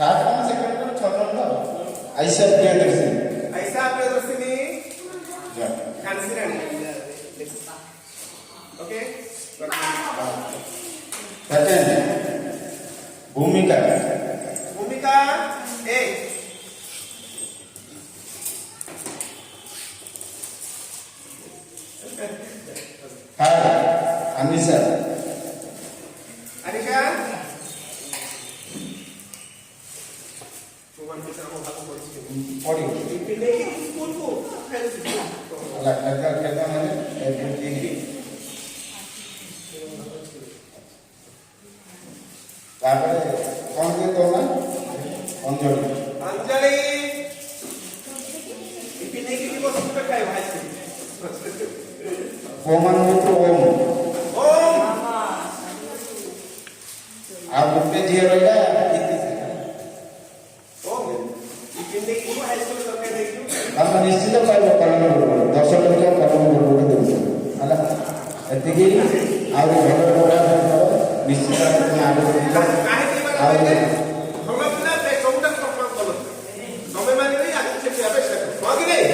first ଆମେ second ଥର ଛଅ ଜଣ ତ ଆଇସା ପ୍ରିୟଦର୍ଶିନୀ ଝାନ୍ସୀ ରାଣୀ ଓକେ ସେକେଣ୍ଡ ଭୂମିକା भूमिका ए थर्ड अनिशा अनिशा पढ़ी स्कूल को तापर कौन के तो ना अंजलि अंजलि इतने की वो सब पे काय भाई ओमन मित्र ओम ओम आप गुप्ते जी रहिला ओम इतने की वो हाई स्कूल करके देखियो हम निश्चित पाइब कलम 10 टका कलम गुटे देउ हला एतिकी आ घर बड़ा निश्चित आगे काहे की बात है हम अपना पे कोटा प्रॉब्लम बोलो समय माने नहीं आगे से अपेक्षा हो कि नहीं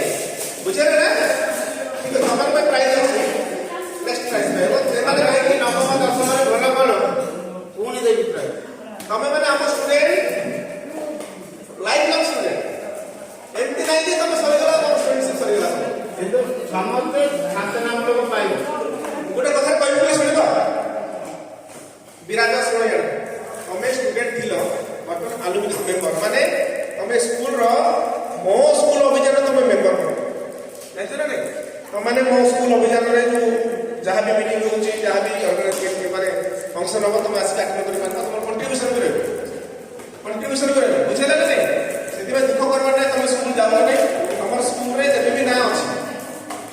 बुझे ना ठीक है हमारे पास प्राइस है नेक्स्ट प्राइस है वो ସେମାନେ କାହିଁକି ନବମ ଦଶମରେ ଭଲ କଲ ପୁଣି ଦେବି ପ୍ରାଇସ୍ ତମେ ମାନେ ଆମ ଷ୍ଟୁଡେଣ୍ଟ ଲାଇଫ ଲଙ୍ଗ ଷ୍ଟୁଡେଣ୍ଟ ଏମିତି ନାହିଁ ଯେ ତମେ ସରିଗଲା ତମ ଷ୍ଟୁଡେଣ୍ଟସିପ ସରିଗଲା କିନ୍ତୁ ସମସ୍ତେ ଶାନ୍ତନାମୂଳକ ପାଇବ ଗୋଟେ କଥା କହିବି ବୋଲି ଶୁଣିବ ବିରାଜ ଶୁଣିବ ତମେ ଷ୍ଟୁଡେଣ୍ଟ ଥିଲ ବର୍ତ୍ତମାନ ଆଲୁମିନି ମେମ୍ବର ମାନେ ତମେ ସ୍କୁଲର ମୋ ସ୍କୁଲ ଅଭିଯାନ ତମେ ମେମ୍ବର ଜାଣିଛ ନା ନାଇଁ ତମମାନେ ମୋ ସ୍କୁଲ ଅଭିଯାନରେ ଯୋଉ ଯାହା ବି ମିଟିଂ ହେଉଛି ଯାହା ବି ମାନେ ଫଙ୍କସନ ହବ ତମେ ଆସିକି ଆଟେଣ୍ଡ କରିପାରିବ ତମର କଣ୍ଟ୍ରିବ୍ୟୁସନ କରିବ ବୁଝିଲା ନା ନାଇଁ ସେଥିପାଇଁ ଦୁଃଖ କରିବାର ନାହିଁ ତମେ ସ୍କୁଲ ଯାଉଛ ନାହିଁ ତମର ସ୍କୁଲରେ ଯେବେ ବି ନାଁ ଅଛି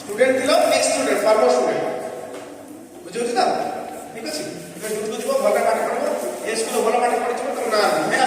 ଷ୍ଟୁଡେଣ୍ଟ ଥିଲ ଏକ୍ସ ଷ୍ଟୁଡେଣ୍ଟ ଫର୍ମର ଷ୍ଟୁଡେଣ୍ଟ ବୁଝୁଛି ତ ଠିକ ଅଛି ଏବେ ଯୁଗକୁ ଯିବ ଭଲ ପାଠ ପଢିବ ଏ ସ୍କୁଲ ଭଲ ପାଠ ପଢିଥିବ ତମ ନାଁ